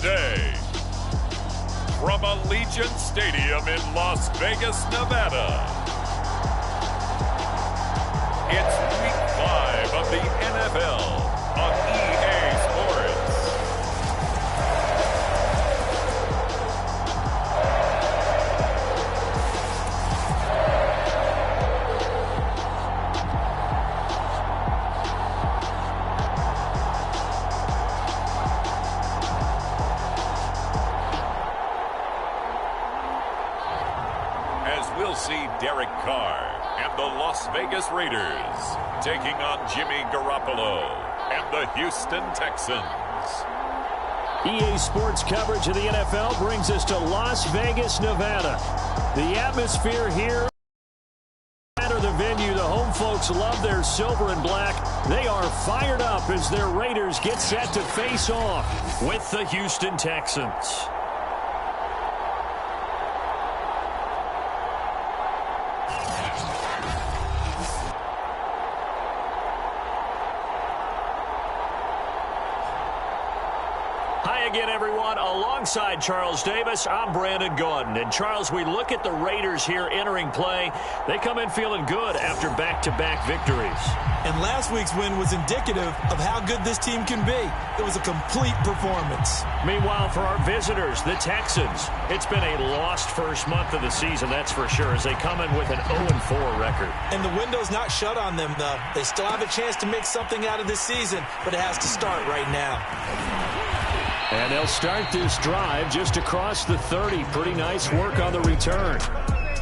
today. From Allegiant Stadium in Las Vegas, Nevada, it's Week 5 of the NFL on EA Sports. We'll see Derek Carr and the Las Vegas Raiders taking on Jimmy Garoppolo and the Houston Texans. EA Sports coverage of the NFL brings us to Las Vegas, Nevada. The atmosphere here, no matter the venue, the home folks love their silver and black. They are fired up as their Raiders get set to face off with the Houston Texans. Again, everyone, alongside Charles Davis, I'm Brandon Gaudin. And, Charles, we look at the Raiders here entering play. They come in feeling good after back-to-back victories. And last week's win was indicative of how good this team can be. It was a complete performance. Meanwhile, for our visitors, the Texans, it's been a lost first month of the season, that's for sure, as they come in with an 0-4 record. And the window's not shut on them, though. They still have a chance to make something out of this season, but it has to start right now. And they'll start this drive just across the 30. Pretty nice work on the return.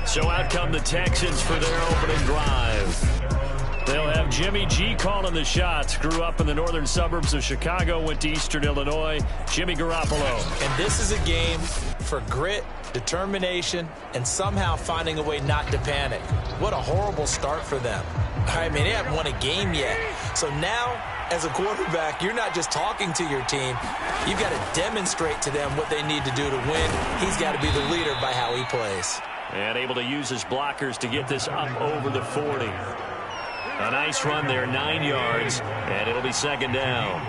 So out come the Texans for their opening drive. They'll have Jimmy G calling the shots. Grew up in the northern suburbs of Chicago, went to Eastern Illinois. Jimmy Garoppolo. And this is a game for grit, determination, and somehow finding a way not to panic. What a horrible start for them. I mean, they haven't won a game yet. So now, as a quarterback, you're not just talking to your team. You've got to demonstrate to them what they need to do to win. He's got to be the leader by how he plays. And able to use his blockers to get this up over the 40. A nice run there, 9 yards, and it'll be second down.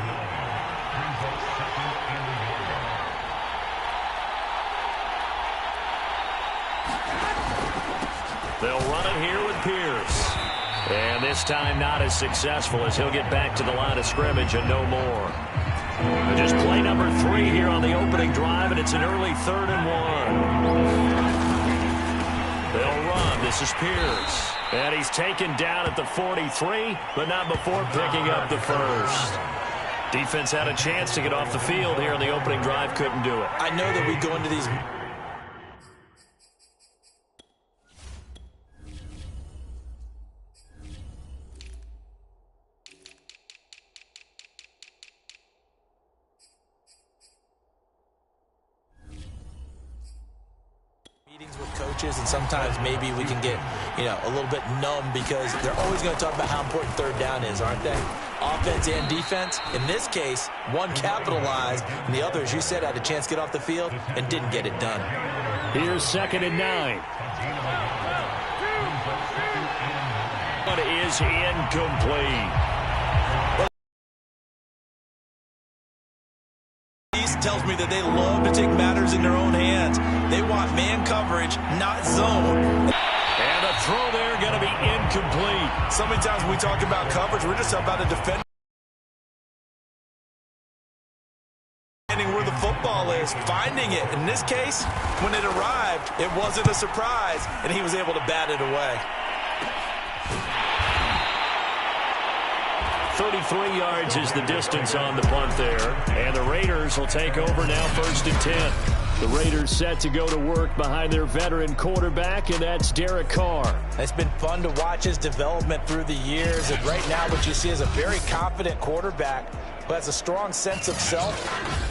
They'll run it here with Pierce. And this time not as successful as he'll get back to the line of scrimmage and no more. Just play number 3 here on the opening drive, and it's an early 3rd and 1. They'll run. This is Pierce. And he's taken down at the 43, but not before picking up the first. Defense had a chance to get off the field here on the opening drive, couldn't do it. I know that we go into these with coaches, and sometimes maybe we can get, a little bit numb because they're always going to talk about how important third down is, aren't they? Offense and defense. In this case, one capitalized, and the other, as you said, had a chance to get off the field and didn't get it done. Here's 2nd and 9. But it is incomplete. Tells me that they love to take matters in their own hands. They want man coverage, not zone. And a throw there going to be incomplete. So many times when we talk about coverage, we're just about a defender where the football is, finding it. In this case, when it arrived, it wasn't a surprise, and he was able to bat it away. 33 yards is the distance on the punt there. And the Raiders will take over now, 1st and 10. The Raiders set to go to work behind their veteran quarterback, and that's Derek Carr. It's been fun to watch his development through the years. And right now what you see is a very confident quarterback who has a strong sense of self,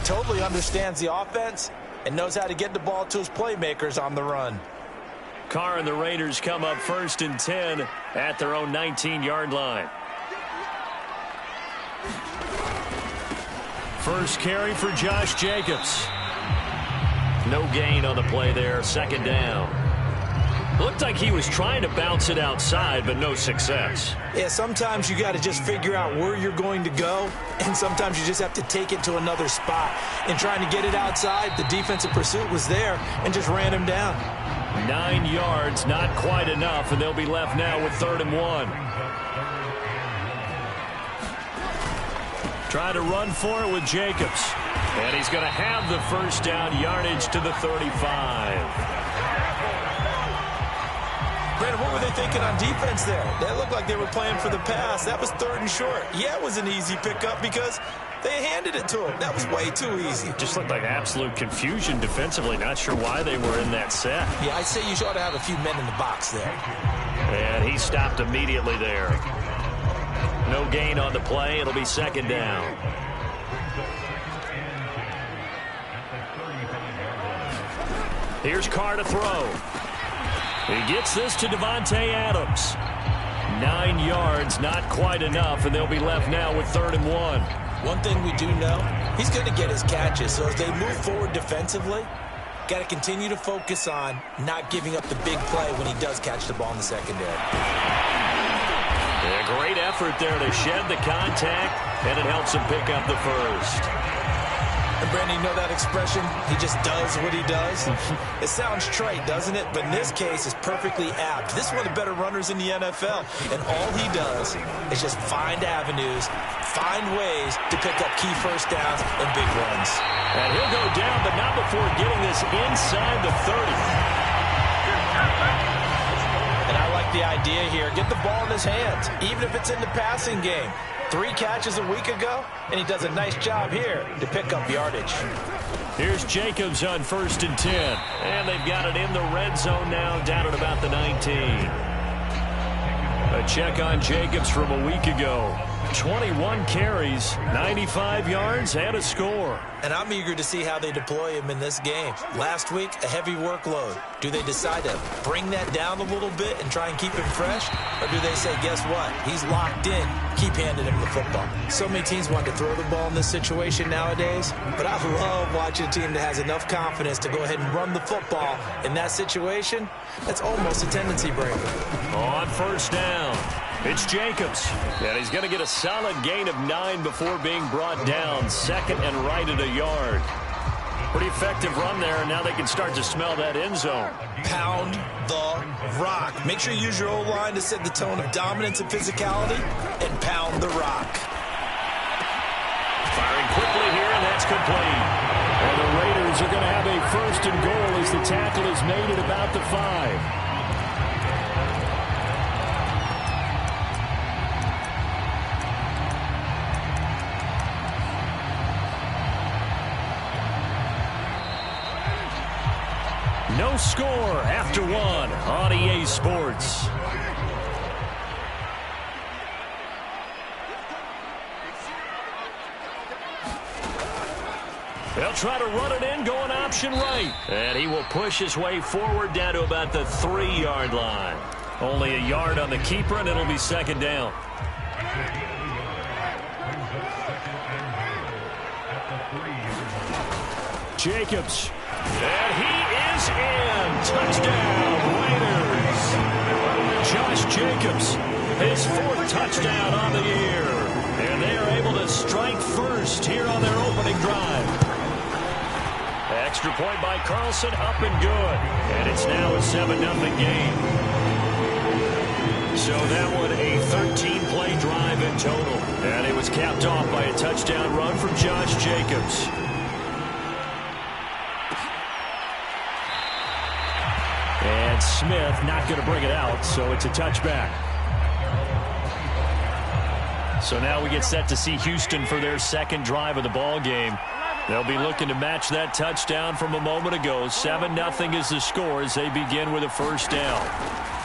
totally understands the offense, and knows how to get the ball to his playmakers on the run. Carr and the Raiders come up 1st and 10 at their own 19-yard line. First carry for Josh Jacobs. No gain on the play there, 2nd down. Looked like he was trying to bounce it outside, but no success. Yeah, sometimes you got to just figure out where you're going to go, and sometimes you just have to take it to another spot. And trying to get it outside, the defensive pursuit was there and just ran him down. 9 yards, not quite enough, and they'll be left now with 3rd and 1. Try to run for it with Jacobs. And he's going to have the first down, yardage to the 35. Brandon, what were they thinking on defense there? That looked like they were playing for the pass. That was 3rd and short. Yeah, it was an easy pickup because they handed it to him. That was way too easy. Just looked like absolute confusion defensively. Not sure why they were in that set. Yeah, I'd say you ought to have a few men in the box there. And he stopped immediately there. No gain on the play. It'll be 2nd down. Here's Carr to throw. He gets this to Devontae Adams. 9 yards, not quite enough, and they'll be left now with 3rd and 1. One thing we do know, he's going to get his catches. So as they move forward defensively, got to continue to focus on not giving up the big play when he does catch the ball in the secondary. Yeah, great effort there to shed the contact, and it helps him pick up the first. And Brandon, you know that expression? He just does what he does. It sounds trite, doesn't it? But in this case, it's perfectly apt. This is one of the better runners in the NFL. And all he does is just find avenues, find ways to pick up key first downs and big runs. And he'll go down, but not before getting this inside the 30. And I like the idea here. Get the ball in his hands, even if it's in the passing game. 3 catches a week ago, and he does a nice job here to pick up yardage. Here's Jacobs on 1st and 10. And they've got it in the red zone now, down at about the 19. A check on Jacobs from a week ago. 21 carries, 95 yards, and a score. And I'm eager to see how they deploy him in this game. Last week, a heavy workload. Do they decide to bring that down a little bit and try and keep him fresh? Or do they say, guess what? He's locked in. Keep handing him the football. So many teams want to throw the ball in this situation nowadays. But I love watching a team that has enough confidence to go ahead and run the football. In that situation, that's almost a tendency breaker. On 1st down, it's Jacobs. And he's going to get a solid gain of 9 before being brought down. 2nd and right at a yard. Pretty effective run there, and now they can start to smell that end zone. Pound the rock. Make sure you use your O-line to set the tone of dominance and physicality, and pound the rock. Firing quickly here, and that's complete. And the Raiders are going to have a 1st and goal as the tackle is made at about the 5. No score after 1 on EA Sports. They'll try to run it in, going option right. And he will push his way forward down to about the 3-yard line. Only a yard on the keeper, and it'll be 2nd down. Jacobs. And he is in. Touchdown, Raiders. Josh Jacobs, his 4th touchdown on the year. And they are able to strike first here on their opening drive. Extra point by Carlson, up and good. And it's now a 7-0 game. So that one a 13-play drive in total. And it was capped off by a touchdown run from Josh Jacobs. And Smith not going to bring it out, so it's a touchback. So now we get set to see Houston for their 2nd drive of the ball game. They'll be looking to match that touchdown from a moment ago. 7-0 is the score as they begin with a 1st down.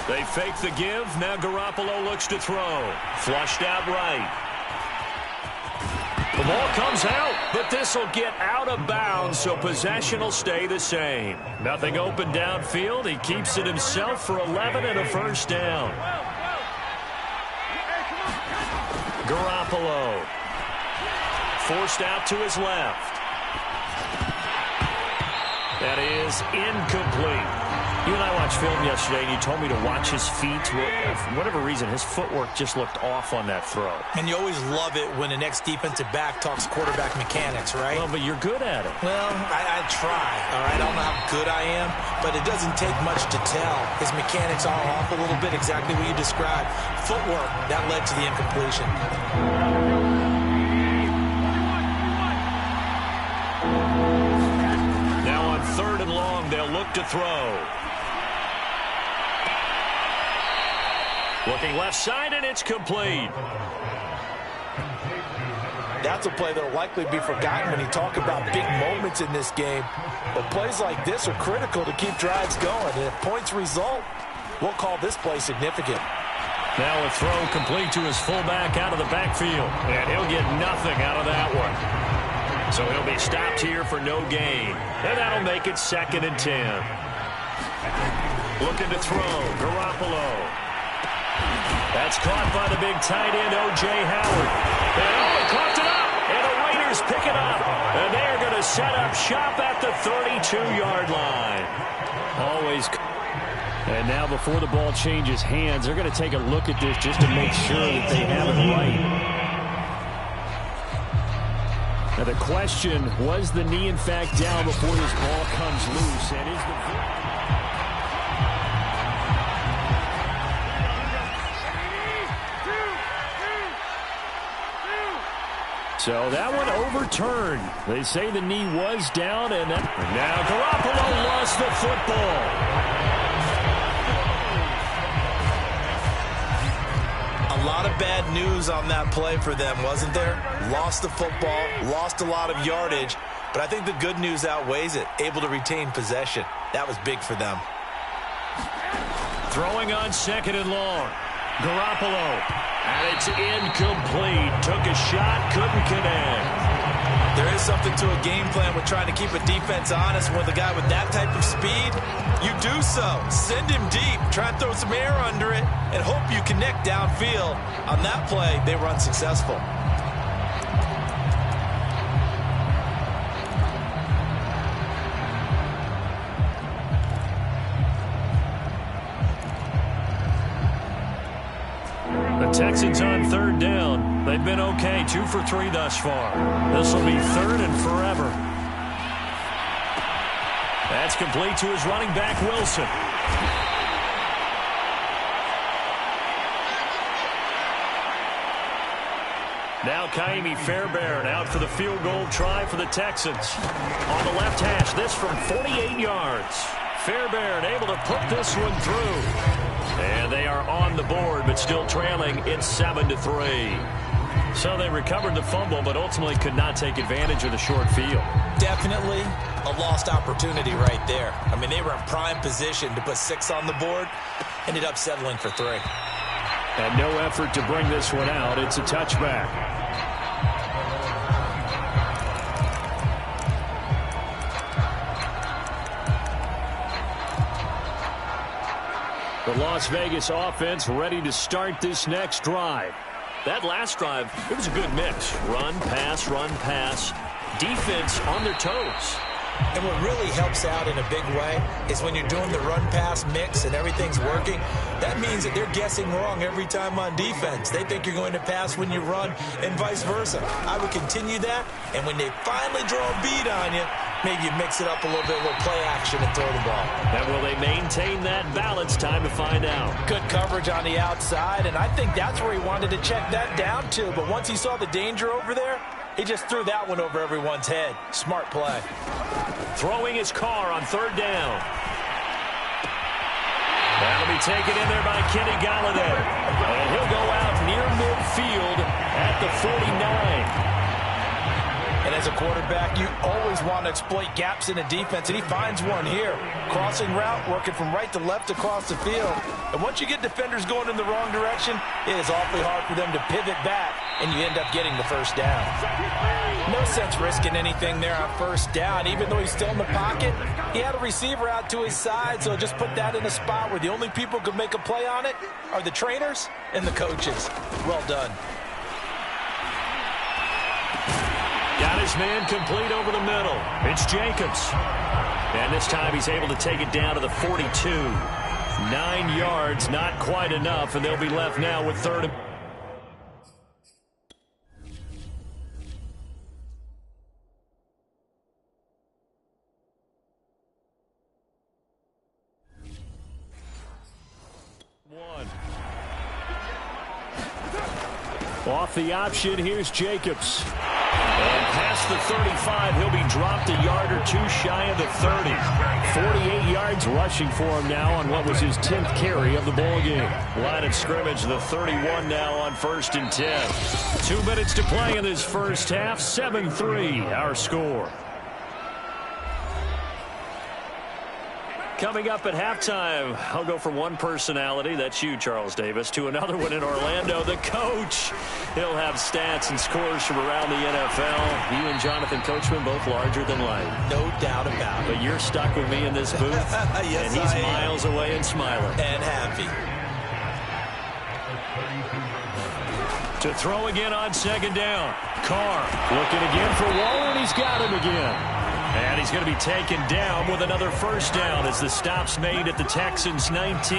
They fake the give. Now Garoppolo looks to throw. Flushed out right. The ball comes out, but this will get out of bounds, so possession will stay the same. Nothing open downfield. He keeps it himself for 11 and a 1st down. Garoppolo. Forced out to his left. That is incomplete. You and I watched film yesterday, and you told me to watch his feet. For whatever reason, his footwork just looked off on that throw. And you always love it when the next defensive back talks quarterback mechanics, right? Well, but you're good at it. Well, I try, all right? I don't know how good I am, but it doesn't take much to tell. His mechanics are off a little bit, exactly what you described. Footwork, that led to the incompletion. Now on 3rd and long, they'll look to throw. Looking left side, and it's complete. That's a play that will likely be forgotten when you talk about big moments in this game. But plays like this are critical to keep drives going. And if points result, we'll call this play significant. Now a throw complete to his fullback out of the backfield. And he'll get nothing out of that one. So he'll be stopped here for no gain. And that'll make it 2nd and 10. Looking to throw, Garoppolo. That's caught by the big tight end, O.J. Howard. And he caught it up. And the Raiders pick it up. And they're going to set up shop at the 32-yard line. Always. And now before the ball changes hands, they're going to take a look at this just to make sure that they have it right. Now the question, was the knee in fact down before this ball comes loose? And is the... So that one overturned. They say the knee was down, and now Garoppolo lost the football. A lot of bad news on that play for them, wasn't there? Lost the football, lost a lot of yardage, but I think the good news outweighs it. Able to retain possession. That was big for them. Throwing on 2nd and long. Garoppolo. And it's incomplete. Took a shot, couldn't connect. There is something to a game plan with trying to keep a defense honest. With a guy with that type of speed, you do so. Send him deep. Try and throw some air under it and hope you connect downfield. On that play, they were unsuccessful. Texans on 3rd down. They've been okay, 2 for 3 thus far. This will be 3rd and forever. That's complete to his running back, Wilson. Now Kaimi Fairbairn out for the field goal try for the Texans. On the left hash, this from 48 yards. Fairbairn able to put this one through. And they are on the board, but still trailing. It's 7-3. So they recovered the fumble, but ultimately could not take advantage of the short field. Definitely a lost opportunity right there. I mean, they were in prime position to put 6 on the board. Ended up settling for 3. And no effort to bring this one out. It's a touchback. The Las Vegas offense ready to start this next drive. That last drive, it was a good mix. Run, pass. Defense on their toes. And what really helps out in a big way is when you're doing the run-pass mix and everything's working, that means that they're guessing wrong every time on defense. They think you're going to pass when you run and vice versa. I would continue that, and when they finally draw a bead on you, maybe you mix it up a little bit, a little play action and throw the ball. And will they maintain that balance? Time to find out. Good coverage on the outside, and I think that's where he wanted to check that down to. But once he saw the danger over there, he just threw that one over everyone's head. Smart play. Throwing his car on 3rd down. That'll be taken in there by Kenny Galladay. And he'll go out near midfield at the 49. And as a quarterback, you always want to exploit gaps in a defense, and he finds one here. Crossing route, working from right to left across the field. And once you get defenders going in the wrong direction, it is awfully hard for them to pivot back, and you end up getting the first down. No sense risking anything there on 1st down. Even though he's still in the pocket, he had a receiver out to his side, so just put that in a spot where the only people who can make a play on it are the trainers and the coaches. Well done. Got his man complete over the middle. It's Jacobs. And this time he's able to take it down to the 42. 9 yards, not quite enough, and they'll be left now with third. Off the option, here's Jacobs. And past the 35, he'll be dropped a yard or two shy of the 30. 48 yards rushing for him now on what was his 10th carry of the ball game. Line of scrimmage, the 31 now on 1st and 10. 2 minutes to play in this first half. 7-3, our score. Coming up at halftime, I'll go from one personality, that's you, Charles Davis, to another one in Orlando, the coach. He'll have stats and scores from around the NFL. You and Jonathan Coachman, both larger than life. No doubt about it. But you're stuck with me in this booth, yes, and he's miles away and smiling. And happy. To throw again on 2nd down. Carr looking again for Waller, and he's got him again. And he's going to be taken down with another first down as the stop's made at the Texans' 19.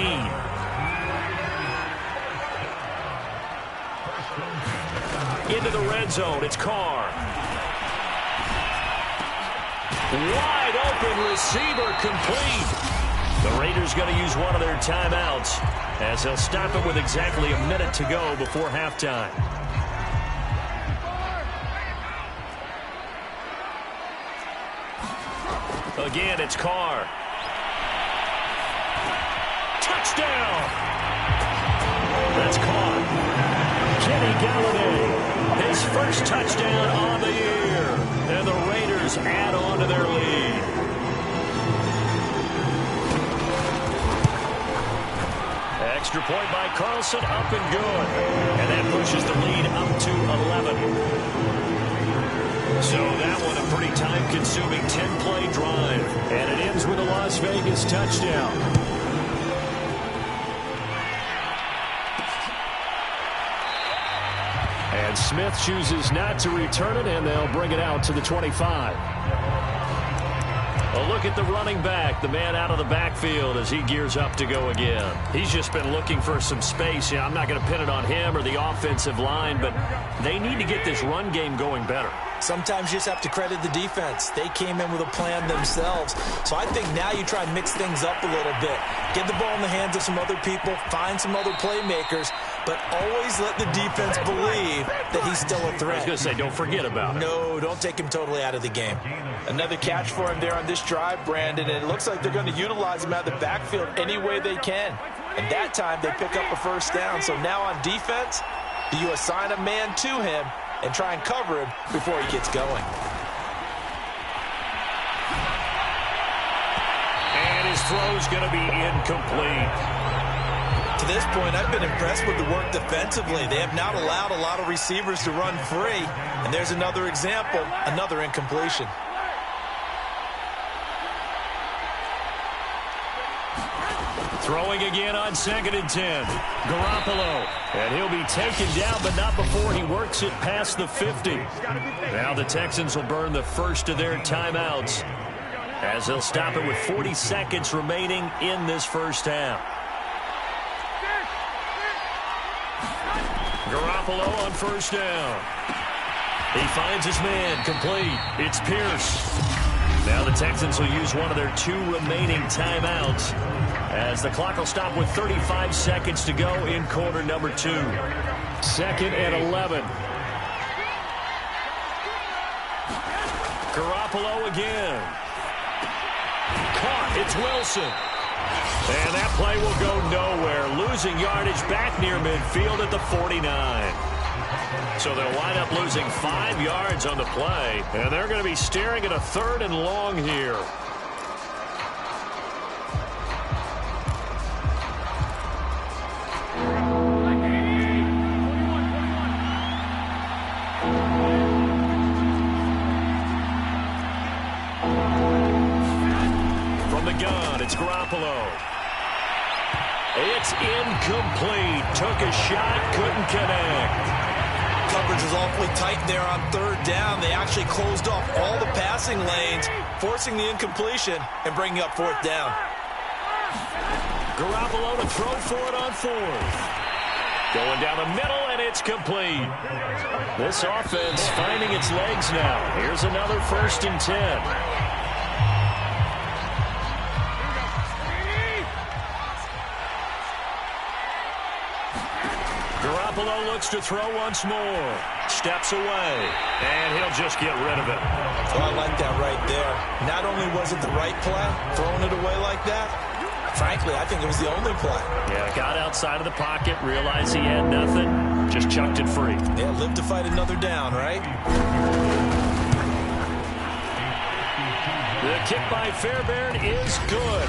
Into the red zone, it's Carr. Wide open receiver complete. The Raiders going to use one of their timeouts as they'll stop it with exactly a minute to go before halftime. Again, it's Carr. Touchdown! That's Carr. Kenny Galladay, his first touchdown on the year. And the Raiders add on to their lead. Extra point by Carlson, up and good. And that pushes the lead up to 11. So that one a pretty time-consuming 10-play drive. And it ends with a Las Vegas touchdown. And Smith chooses not to return it, and they'll bring it out to the 25. A look at the running back, the man out of the backfield as he gears up to go again. He's just been looking for some space. I'm not going to pin it on him or the offensive line, but they need to get this run game going better. Sometimes you just have to credit the defense. They came in with a plan themselves. So I think now you try and mix things up a little bit. Get the ball in the hands of some other people, find some other playmakers, but always let the defense believe that he's still a threat. I was going to say, don't forget about it. No, don't take him totally out of the game. Another catch for him there on this drive, Brandon, and it looks like they're going to utilize him out of the backfield any way they can. And that time they pick up a first down. So now on defense, do you assign a man to him and try and cover him before he gets going? And his throw's going to be incomplete. To this point, I've been impressed with the work defensively. They have not allowed a lot of receivers to run free. And there's another example, another incompletion. Throwing again on 2nd and 10. Garoppolo. And he'll be taken down, but not before he works it past the 50. Now the Texans will burn the first of their timeouts as they'll stop it with 40 seconds remaining in this first half. Garoppolo on first down. He finds his man, complete. It's Pierce. Now the Texans will use one of their 2 remaining timeouts as the clock will stop with 35 seconds to go in quarter number 2. 2nd and 11. Garoppolo again. Caught. It's Wilson. And that play will go nowhere. Losing yardage back near midfield at the 49. So they'll wind up losing 5 yards on the play. And they're going to be staring at a 3rd and long here. From the gun, it's Garoppolo. It's incomplete. Took a shot, couldn't connect. coverage was awfully tight there on third down. They actually closed off all the passing lanes, forcing the incompletion and bringing up fourth down. Garoppolo to throw for it on fourth. Going down the middle, and it's complete. This offense finding its legs now. Here's another 1st and 10. Garoppolo looks to throw once more. Steps away, and he'll just get rid of it. Oh, I like that right there. Not only was it the right play, throwing it away like that, frankly, I think it was the only play. Yeah, got outside of the pocket, realized he had nothing, just chucked it free. Yeah, live to fight another down, right? The kick by Fairbairn is good.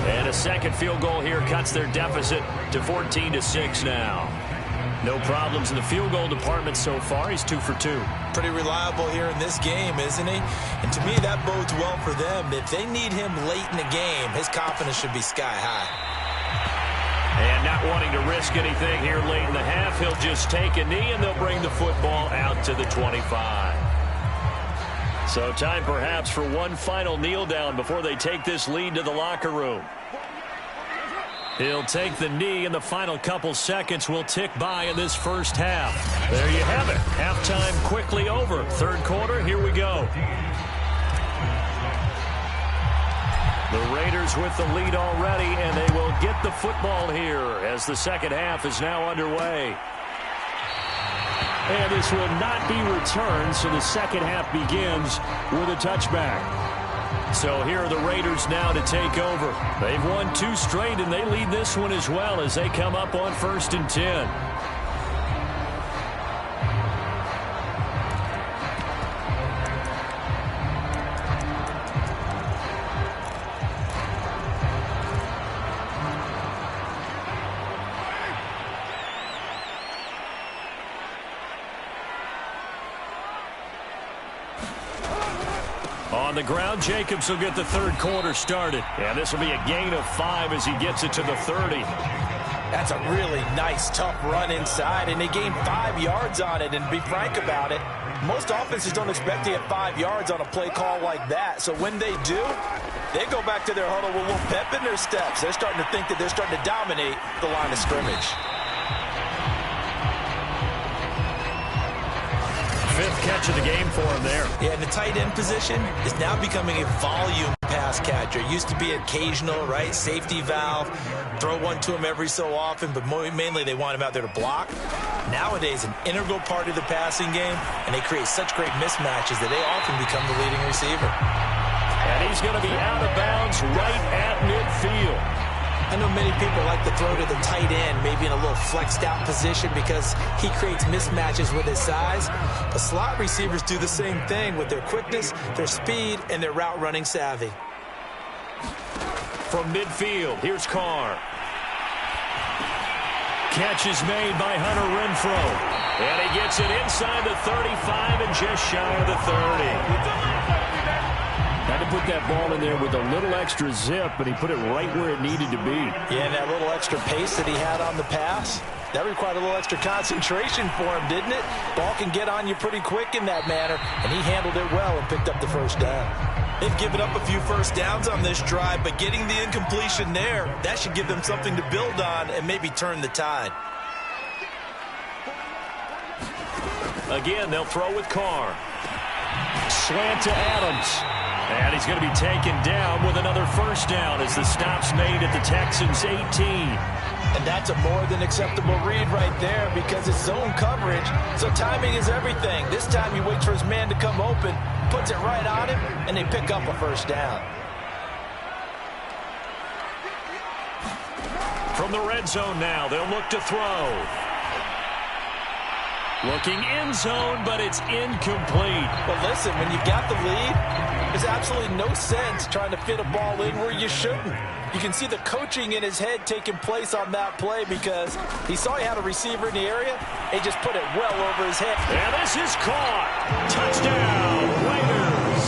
And a second field goal here cuts their deficit to 14-6 now. No problems in the field goal department so far. He's 2 for 2. Pretty reliable here in this game, isn't he? And to me, that bodes well for them. If they need him late in the game, his confidence should be sky high. And not wanting to risk anything here late in the half, he'll just take a knee, and they'll bring the football out to the 25. So time perhaps for one final kneel down before they take this lead to the locker room. He'll take the knee, and the final couple seconds will tick by in this first half. There you have it. Halftime quickly over. Third quarter, here we go. The Raiders with the lead already, and they will get the football here as the second half is now underway. And this will not be returned, so the second half begins with a touchback. So here are the Raiders now to take over. They've won 2 straight, and they lead this one as well as they come up on 1st and 10. On the ground, Jacobs will get the third quarter started. And this will be a gain of 5 as he gets it to the 30. That's a really nice, tough run inside, and they gained 5 yards on it. And to be frank about it, most offenses don't expect to get 5 yards on a play call like that. So when they do, they go back to their huddle with a little pep in their steps. They're starting to think that they're starting to dominate the line of scrimmage. 5th catch of the game for him there. Yeah, and the tight end position is now becoming a volume pass catcher. It used to be occasional, right? Safety valve. Throw one to him every so often, but mainly they want him out there to block. Nowadays, an integral part of the passing game, and they create such great mismatches that they often become the leading receiver. And he's going to be out of bounds right at midfield. I know many people like to throw to the tight end, maybe in a little flexed out position because he creates mismatches with his size. But slot receivers do the same thing with their quickness, their speed, and their route running savvy. From midfield, here's Carr. Catch is made by Hunter Renfrow. And he gets it inside the 35 and just shy of the 30. Had to put that ball in there with a little extra zip, but he put it right where it needed to be. Yeah, and that little extra pace that he had on the pass, that required a little extra concentration for him, didn't it? Ball can get on you pretty quick in that manner, and he handled it well and picked up the first down. They've given up a few first downs on this drive, but getting the incompletion there, that should give them something to build on and maybe turn the tide. Again, they'll throw with Carr. Slant to Adams. And he's going to be taken down with another first down as the stop's made at the Texans' 18. And that's a more than acceptable read right there because it's zone coverage, so timing is everything. This time he waits for his man to come open, puts it right on him, and they pick up a first down. From the red zone now, they'll look to throw. Looking end zone, but it's incomplete. But listen, when you got the lead, there's absolutely no sense trying to fit a ball in where you shouldn't. You can see the coaching in his head taking place on that play because he saw he had a receiver in the area. He just put it well over his head. And this is caught. Touchdown, Raiders.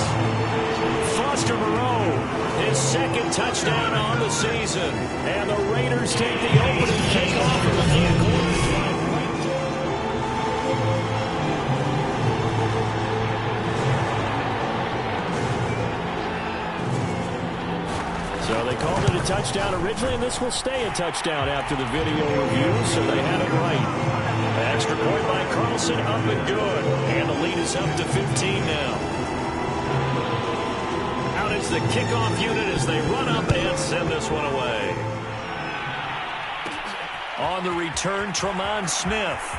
Foster Moreau, his second touchdown on the season. And the Raiders take the opening kickoff of the fourth quarter. they called it a touchdown originally, and this will stay a touchdown after the video review, so they had it right. An extra point by Carlson, up and good. And the lead is up to 15 now. Out is the kickoff unit as they run up and send this one away. On the return, Tremont Smith.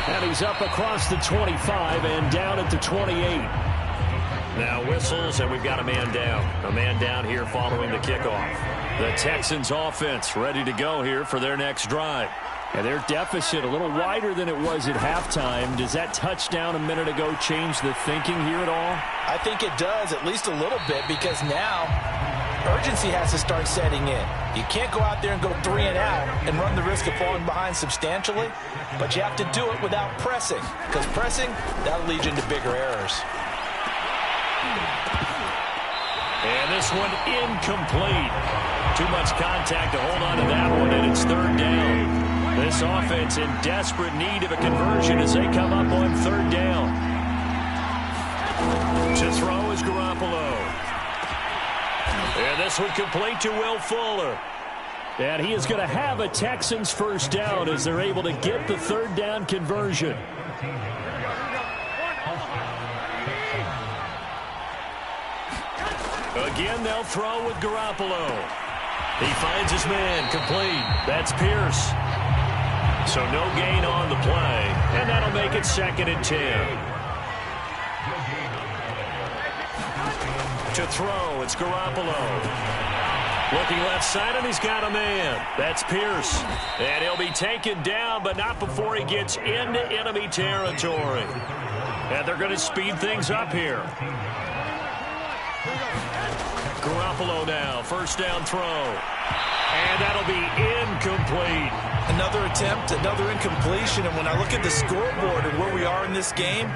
And he's up across the 25 and down at the 28. Now whistles, and we've got a man down. A man down here following the kickoff. The Texans offense ready to go here for their next drive. And their deficit a little wider than it was at halftime. Does that touchdown a minute ago change the thinking here at all? I think it does, at least a little bit, because now urgency has to start setting in. You can't go out there and go 3 and out and run the risk of falling behind substantially, but you have to do it without pressing, because pressing, that'll lead you into bigger errors. And this one incomplete. Too much contact to hold on to that one, and it's third down. This offense in desperate need of a conversion as they come up on third down. To throw is Garoppolo. And this one complete to Will Fuller. And he is going to have a Texans first down as they're able to get the third down conversion. Again, they'll throw with Garoppolo. He finds his man, complete. That's Pierce. So no gain on the play, and that'll make it 2nd and 10. To throw, it's Garoppolo. Looking left side, and he's got a man. That's Pierce. And he'll be taken down, but not before he gets into enemy territory. And they're going to speed things up here. Garoppolo now, first down throw. And that'll be incomplete. Another attempt, another incompletion, and when I look at the scoreboard and where we are in this game,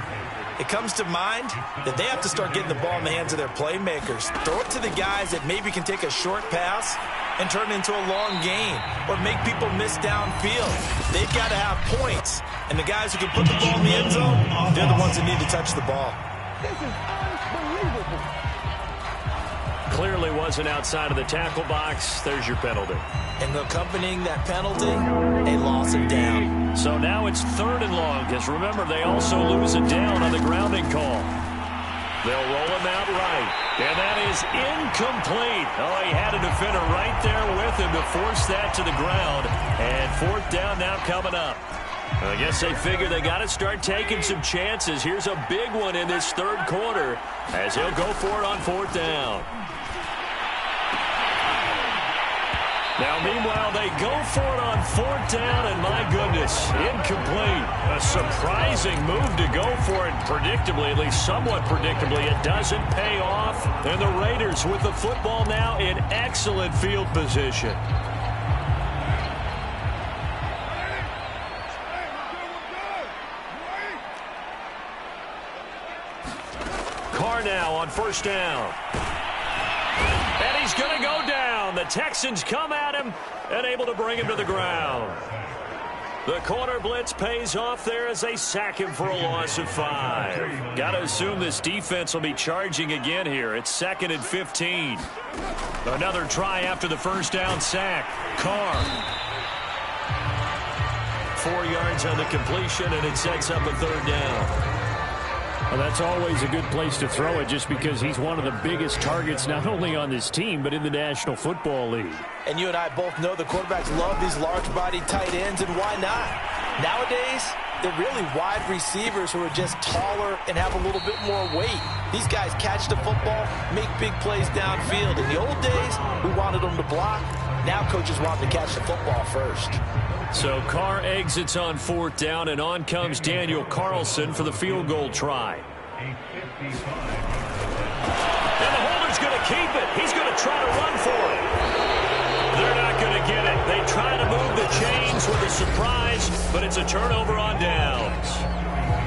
it comes to mind that they have to start getting the ball in the hands of their playmakers. Throw it to the guys that maybe can take a short pass and turn it into a long gain or make people miss downfield. They've got to have points, and the guys who can put the ball in the end zone, they're the ones that need to touch the ball. Clearly wasn't outside of the tackle box. There's your penalty. And accompanying that penalty, a loss of down. So now it's 3rd and long, because remember, they also lose a down on the grounding call. They'll roll him out right. And that is incomplete. Oh, he had a defender right there with him to force that to the ground. And 4th down now coming up. I guess they figure they got to start taking some chances. Here's a big one in this 3rd quarter as he'll go for it on 4th down. Now, meanwhile, they go for it on 4th down, and my goodness, incomplete. A surprising move to go for it predictably, at least somewhat predictably. It doesn't pay off, and the Raiders with the football now in excellent field position. Carr now on 1st down. And he's going to go down. The Texans come at him and able to bring him to the ground. The corner blitz pays off there as they sack him for a loss of 5. Got to assume this defense will be charging again here. It's 2nd and 15. Another try after the first down sack. Carr. 4 yards on the completion, and it sets up a 3rd down. Well, that's always a good place to throw it just because he's one of the biggest targets not only on this team but in the National Football League. And you and I both know the quarterbacks love these large-bodied tight ends, and why not? Nowadays, they're really wide receivers who are just taller and have a little bit more weight. These guys catch the football, make big plays downfield. In the old days, we wanted them to block. Now coaches want them to catch the football first. So Carr exits on 4th down, and on comes Daniel Carlson for the field goal try. And the holder's going to keep it. He's going to try to run for it. They're not going to get it. They try to move the chains with a surprise, but it's a turnover on downs.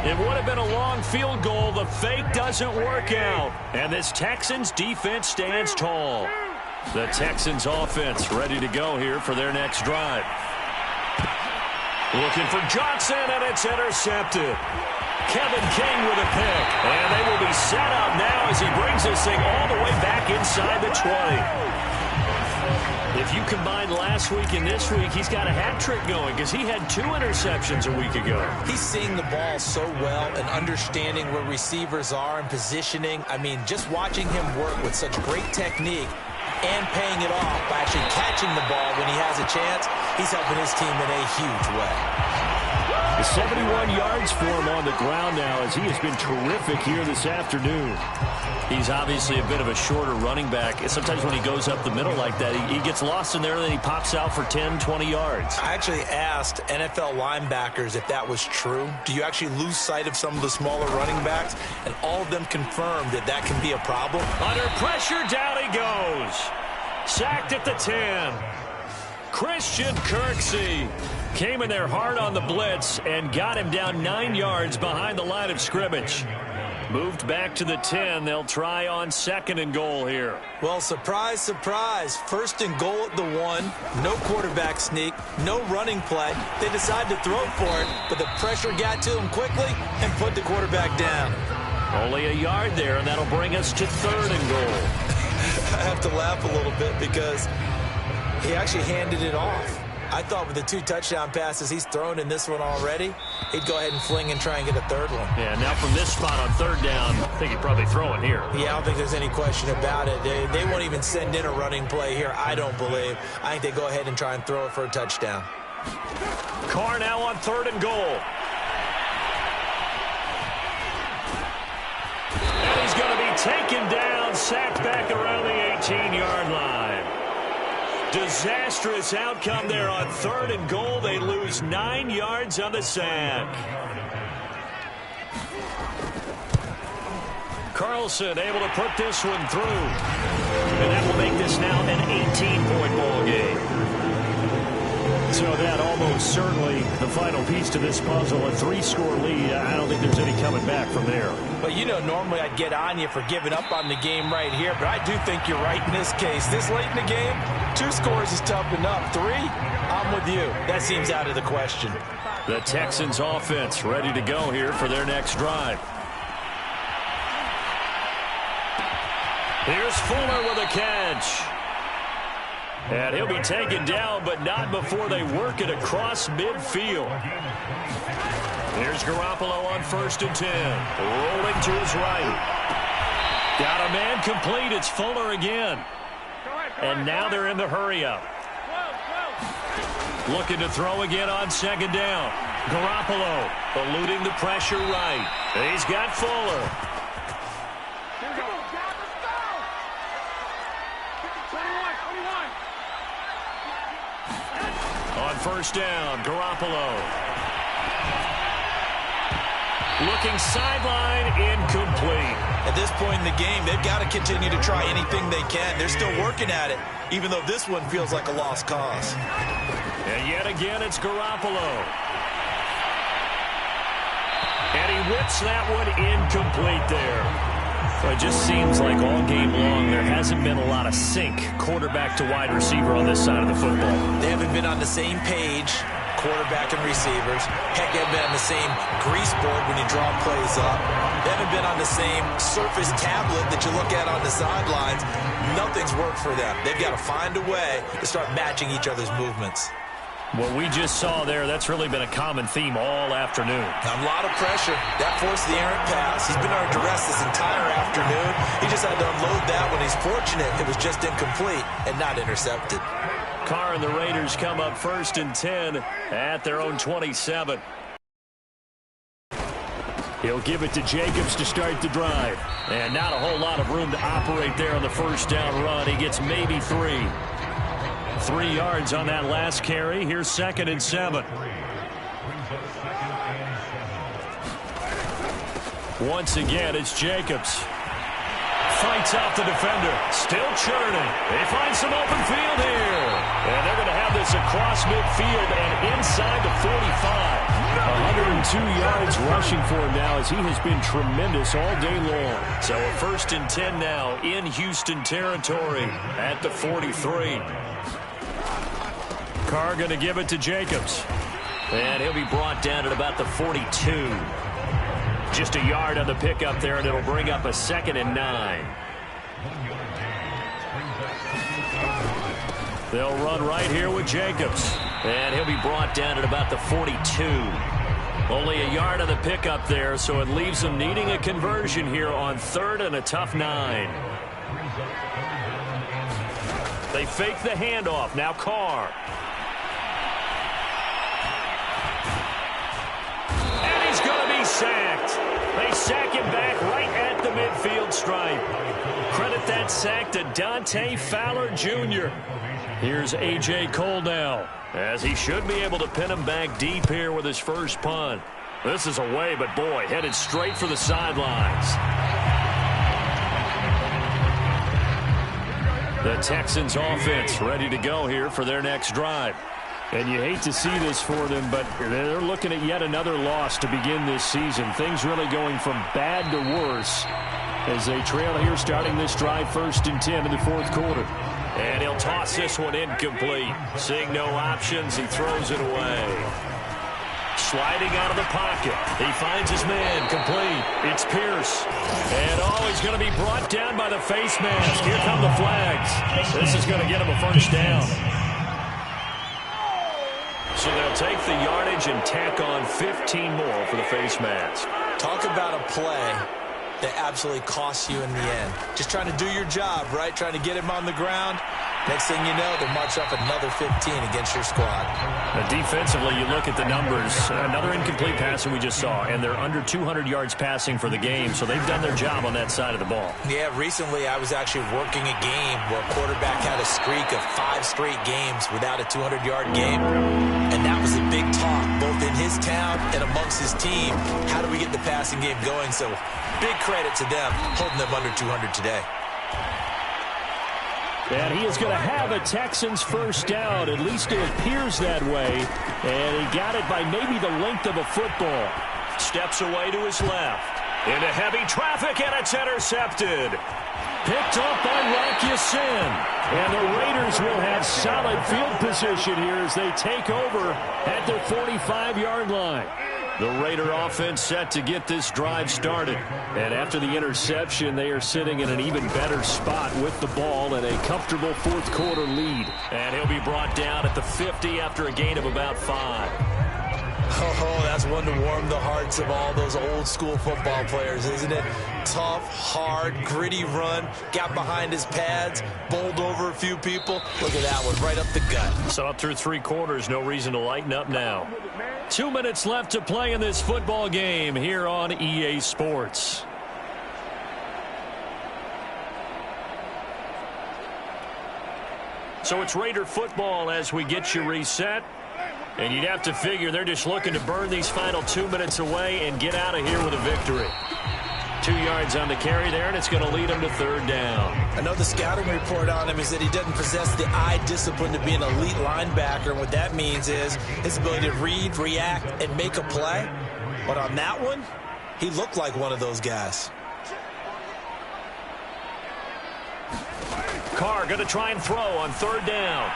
It would have been a long field goal. The fake doesn't work out. And this Texans defense stands tall. The Texans offense ready to go here for their next drive. Looking for Johnson, and it's intercepted. Kevin King with a pick. And they will be set up now as he brings this thing all the way back inside the 20. If you combine last week and this week, he's got a hat trick going because he had 2 interceptions a week ago. He's seeing the ball so well and understanding where receivers are and positioning. I mean, just watching him work with such great technique and paying it off by actually catching the ball when he has a chance, he's helping his team in a huge way. 71 yards for him on the ground now as he has been terrific here this afternoon. He's obviously a bit of a shorter running back. Sometimes when he goes up the middle like that, he gets lost in there, and then he pops out for 10, 20 yards. I actually asked NFL linebackers if that was true. Do you actually lose sight of some of the smaller running backs? And all of them confirmed that that can be a problem. Under pressure, down he goes. Sacked at the 10. Christian Kirksey came in there hard on the blitz and got him down 9 yards behind the line of scrimmage. Moved back to the 10. They'll try on 2nd and goal here. Well, surprise, surprise. 1st and goal at the 1. No quarterback sneak. No running play. They decide to throw for it, but the pressure got to him quickly and put the quarterback down. Only a yard there, and that'll bring us to 3rd and goal. I have to laugh a little bit because he actually handed it off. I thought with the 2 touchdown passes he's thrown in this one already, he'd go ahead and fling and try and get a 3rd one. Yeah, now from this spot on 3rd down, I think he'd probably throw it here. Yeah, I don't think there's any question about it. They won't even send in a running play here, I don't believe. I think they go ahead and try and throw it for a touchdown. Carr now on 3rd and goal. And he's going to be taken down, sacked back around the 18-yard line. Disastrous outcome there on 3rd and goal. They lose 9 yards on the sack. Carlson able to put this one through. And that will make this now an 18-point ball game. So that almost certainly the final piece to this puzzle, a 3-score lead. I don't think there's any coming back from there. But, you know, normally I'd get on you for giving up on the game right here, but I do think you're right in this case. This late in the game, 2 scores is tough enough. 3, I'm with you. That seems out of the question. The Texans offense ready to go here for their next drive. Here's Fuller with a catch. And he'll be taken down, but not before they work it across midfield. Here's Garoppolo on 1st and 10. Rolling to his right. Got a man complete. It's Fuller again. And now they're in the hurry-up. Looking to throw again on 2nd down. Garoppolo eluding the pressure right. He's got Fuller. On 1st down, Garoppolo. Looking sideline, incomplete. At this point in the game, they've got to continue to try anything they can. They're still working at it, even though this one feels like a lost cause. And yet again, it's Garoppolo. And he whips that one incomplete there. It just seems like all game long there hasn't been a lot of sync quarterback to wide receiver on this side of the football. They haven't been on the same page, quarterback and receivers. Heck, they haven't been on the same grease board when you draw plays up. They haven't been on the same surface tablet that you look at on the sidelines. Nothing's worked for them. They've got to find a way to start matching each other's movements. What we just saw there, that's really been a common theme all afternoon. A lot of pressure. That forced the errant pass. He's been under duress this entire afternoon. He just had to unload that one. He's fortunate it was just incomplete and not intercepted. Carr and the Raiders come up 1st and 10 at their own 27. He'll give it to Jacobs to start the drive. And not a whole lot of room to operate there on the 1st down run. He gets maybe 3. 3 yards on that last carry. Here's 2nd and 7. Once again, it's Jacobs. Fights out the defender. Still churning. They find some open field here. And they're going to have this across midfield and inside the 45. 102 yards rushing for him now as he has been tremendous all day long. So a 1st and 10 now in Houston territory at the 43. Carr going to give it to Jacobs. And he'll be brought down at about the 42. Just a yard on the pickup there, and it'll bring up a 2nd and 9. They'll run right here with Jacobs. And he'll be brought down at about the 42. Only a yard on the pickup there, so it leaves them needing a conversion here on 3rd and a tough 9. They fake the handoff. Now Carr. And he's going to be sacked. They sack him back right at the midfield stripe. Credit that sack to Dante Fowler Jr. Here's A.J. Cole now, as he should be able to pin him back deep here with his first punt. This is away, but boy, headed straight for the sidelines. The Texans offense ready to go here for their next drive. And you hate to see this for them, but they're looking at yet another loss to begin this season. Things really going from bad to worse as they trail here starting this drive 1st and 10 in the 4th quarter. And he'll toss this one incomplete. Seeing no options, he throws it away. Sliding out of the pocket. He finds his man complete. It's Pierce. And he's going to be brought down by the face mask. Here come the flags. This is going to get him a first down. So they'll take the yardage and tack on 15 more for the face mask. Talk about a play that absolutely costs you in the end. Just trying to do your job, right? Trying to get him on the ground. Next thing you know, they'll march up another 15 against your squad. Now defensively, you look at the numbers. Another incomplete pass that we just saw, and they're under 200 yards passing for the game, so they've done their job on that side of the ball. Yeah, recently I was actually working a game where a quarterback had a streak of 5 straight games without a 200-yard game, and that was a big talk, both in his town and amongst his team. How do we get the passing game going? So big credit to them, holding them under 200 today. And he is going to have a Texans first down. At least it appears that way. And he got it by maybe the length of a football. Steps away to his left. Into heavy traffic, and it's intercepted. Picked up by Rocky Sin. And the Raiders will have solid field position here as they take over at their 45-yard line. The Raider offense set to get this drive started. And after the interception, they are sitting in an even better spot with the ball and a comfortable 4th quarter lead. And he'll be brought down at the 50 after a gain of about 5. Oh, that's one to warm the hearts of all those old school football players, isn't it? Tough, hard, gritty run, got behind his pads, bowled over a few people. Look at that one, right up the gut. So up through 3 quarters, no reason to lighten up now. 2 minutes left to play in this football game here on EA Sports. So it's Raider football as we get you reset. And you'd have to figure they're just looking to burn these final 2 minutes away and get out of here with a victory. 2 yards on the carry there, and it's going to lead them to 3rd down. I know the scouting report on him is that he doesn't possess the eye discipline to be an elite linebacker. And what that means is his ability to read, react, and make a play. But on that one, he looked like one of those guys. Carr going to try and throw on 3rd down.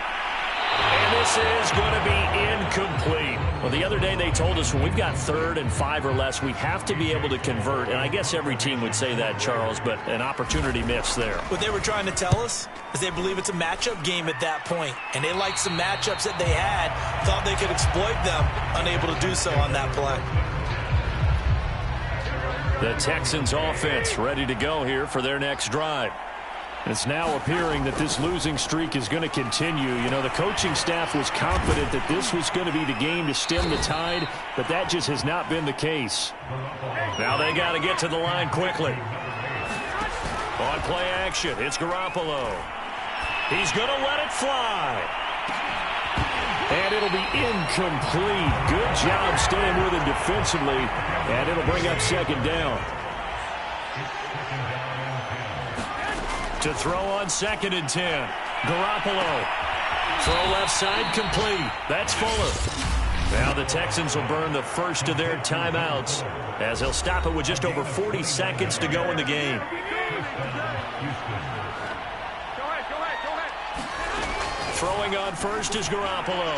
And this is going to be incomplete. Well, the other day they told us when we've got 3rd and 5 or less, we have to be able to convert. And I guess every team would say that, Charles, but an opportunity missed there. What they were trying to tell us is they believe it's a matchup game at that point. And they liked some matchups that they had, thought they could exploit them, unable to do so on that play. The Texans offense ready to go here for their next drive. It's now appearing that this losing streak is going to continue. You know, the coaching staff was confident that this was going to be the game to stem the tide, but that just has not been the case. Now they got to get to the line quickly. On play action, it's Garoppolo. He's going to let it fly. And it'll be incomplete. Good job staying with him defensively, and it'll bring up 2nd down. To throw on 2nd and 10. Garoppolo. Throw left side complete. That's Fuller. Now the Texans will burn the first of their timeouts as they'll stop it with just over 40 seconds to go in the game. Throwing on first is Garoppolo.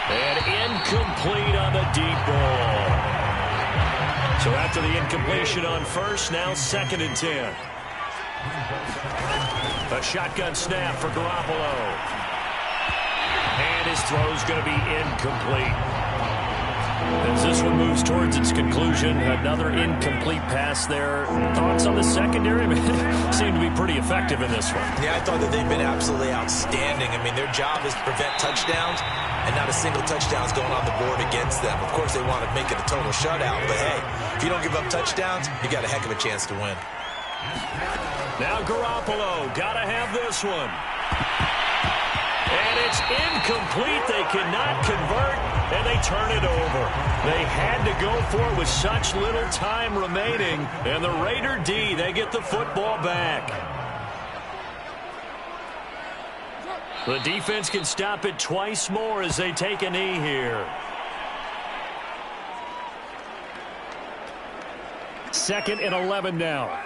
And incomplete on the deep ball. So after the incompletion on first, now 2nd and 10. A shotgun snap for Garoppolo. And his throw's going to be incomplete. As this one moves towards its conclusion, another incomplete pass there. Thoughts on the secondary? Seem to be pretty effective in this one. Yeah, I thought that they've been absolutely outstanding. I mean, their job is to prevent touchdowns, and not a single touchdown is going on the board against them. Of course, they want to make it a total shutout, but hey, if you don't give up touchdowns, you got a heck of a chance to win. Now Garoppolo, got to have this one. And it's incomplete. They cannot convert, and they turn it over. They had to go for it with such little time remaining, and the Raider D, they get the football back. The defense can stop it twice more as they take a knee here. 2nd and 11 now.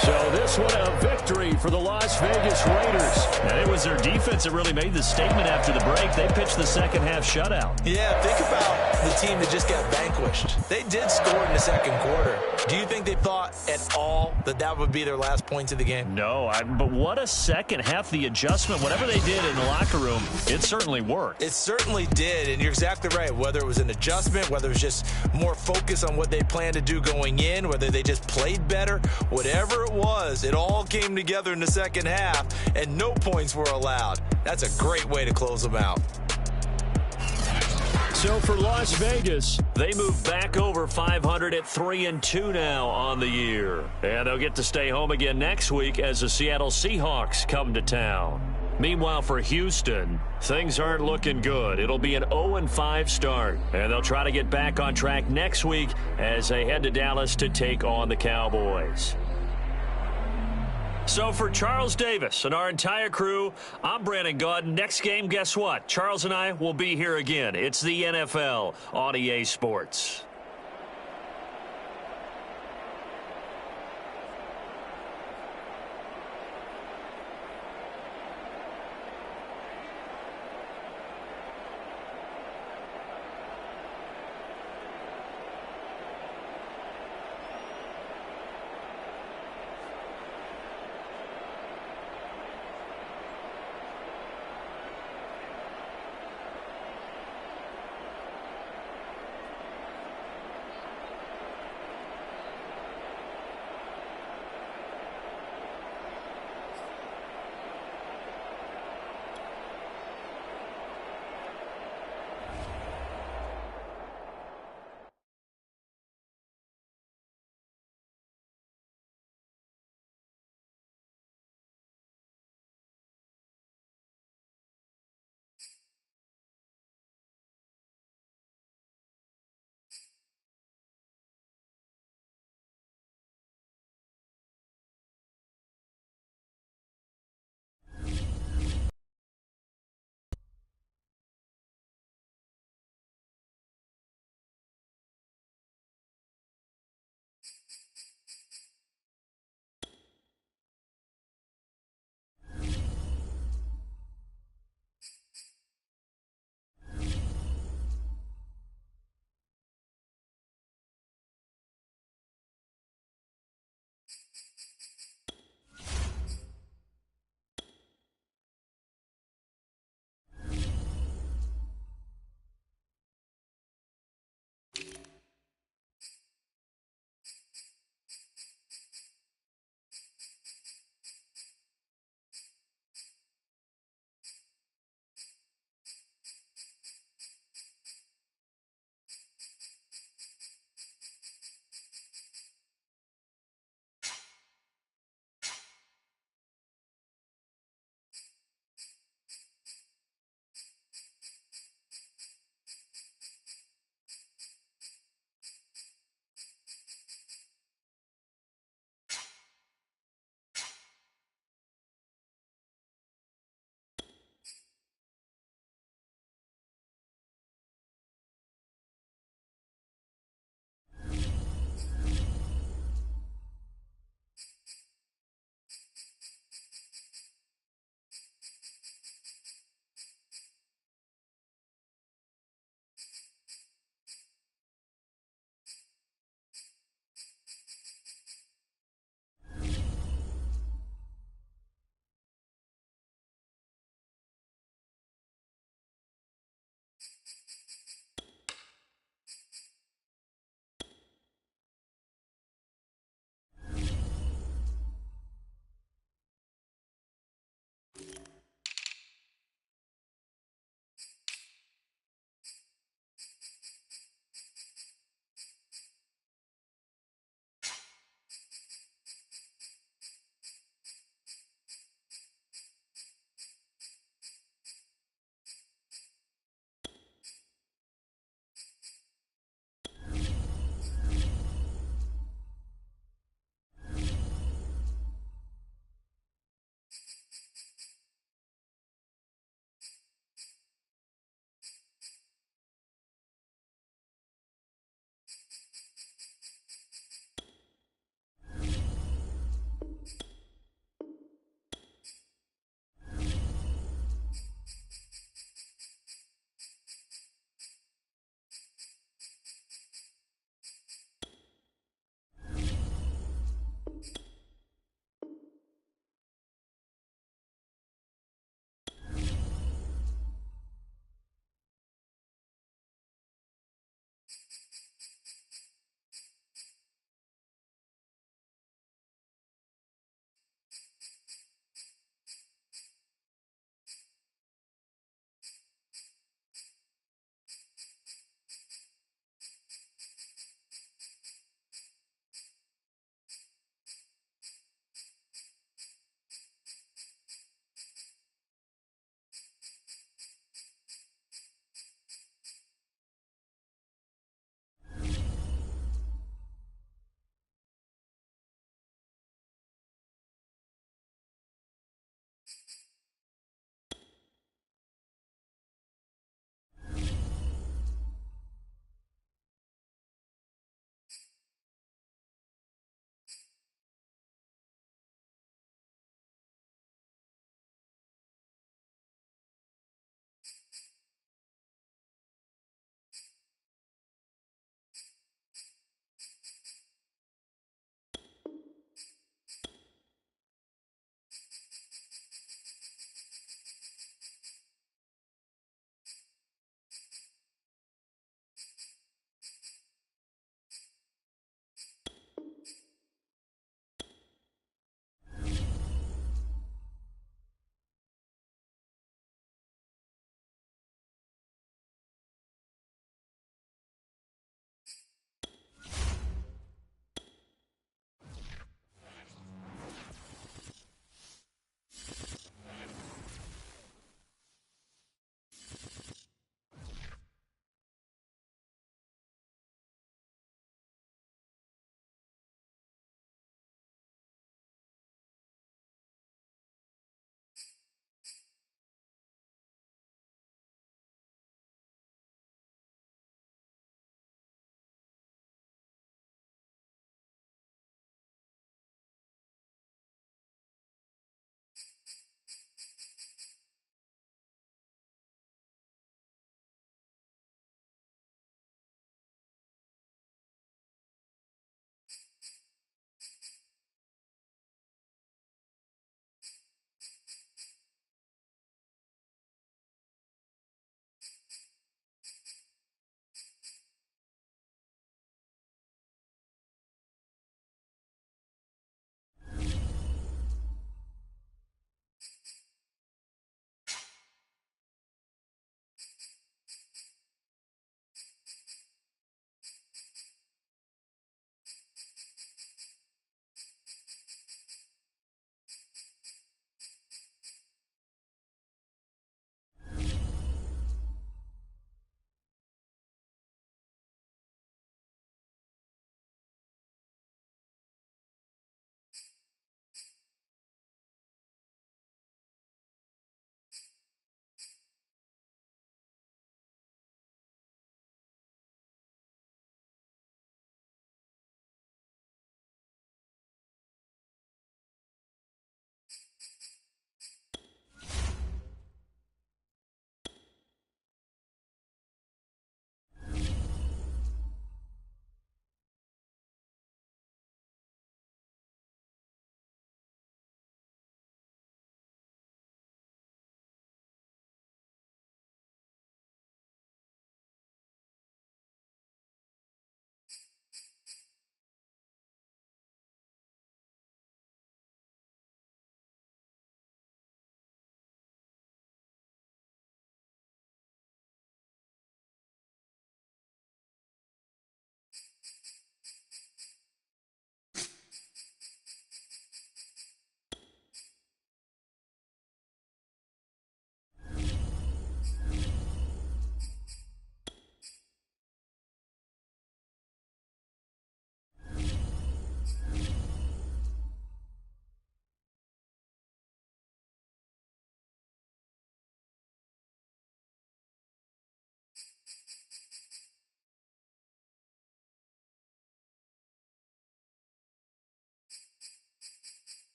So this one a victory for the Las Vegas Raiders. And it was their defense that really made the statement after the break. They pitched the second half shutout. Yeah, think about the team that just got vanquished. They did score in the second quarter. Do you think they thought at all that that would be their last points of the game? No, but what a second half. The adjustment, whatever they did in the locker room, it certainly worked. It certainly did, and you're exactly right. Whether it was an adjustment, whether it was just more focus on what they planned to do going in, whether they just played better, whatever it was, it all came together in the second half, and no points were allowed. That's a great way to close them out. So for Las Vegas, they move back over 500 at 3-2 now on the year. And they'll get to stay home again next week as the Seattle Seahawks come to town. Meanwhile, for Houston, things aren't looking good. It'll be an 0-5 start, and they'll try to get back on track next week as they head to Dallas to take on the Cowboys. So for Charles Davis and our entire crew, I'm Brandon Gaudin. Next game, guess what? Charles and I will be here again. It's the NFL on EA Sports.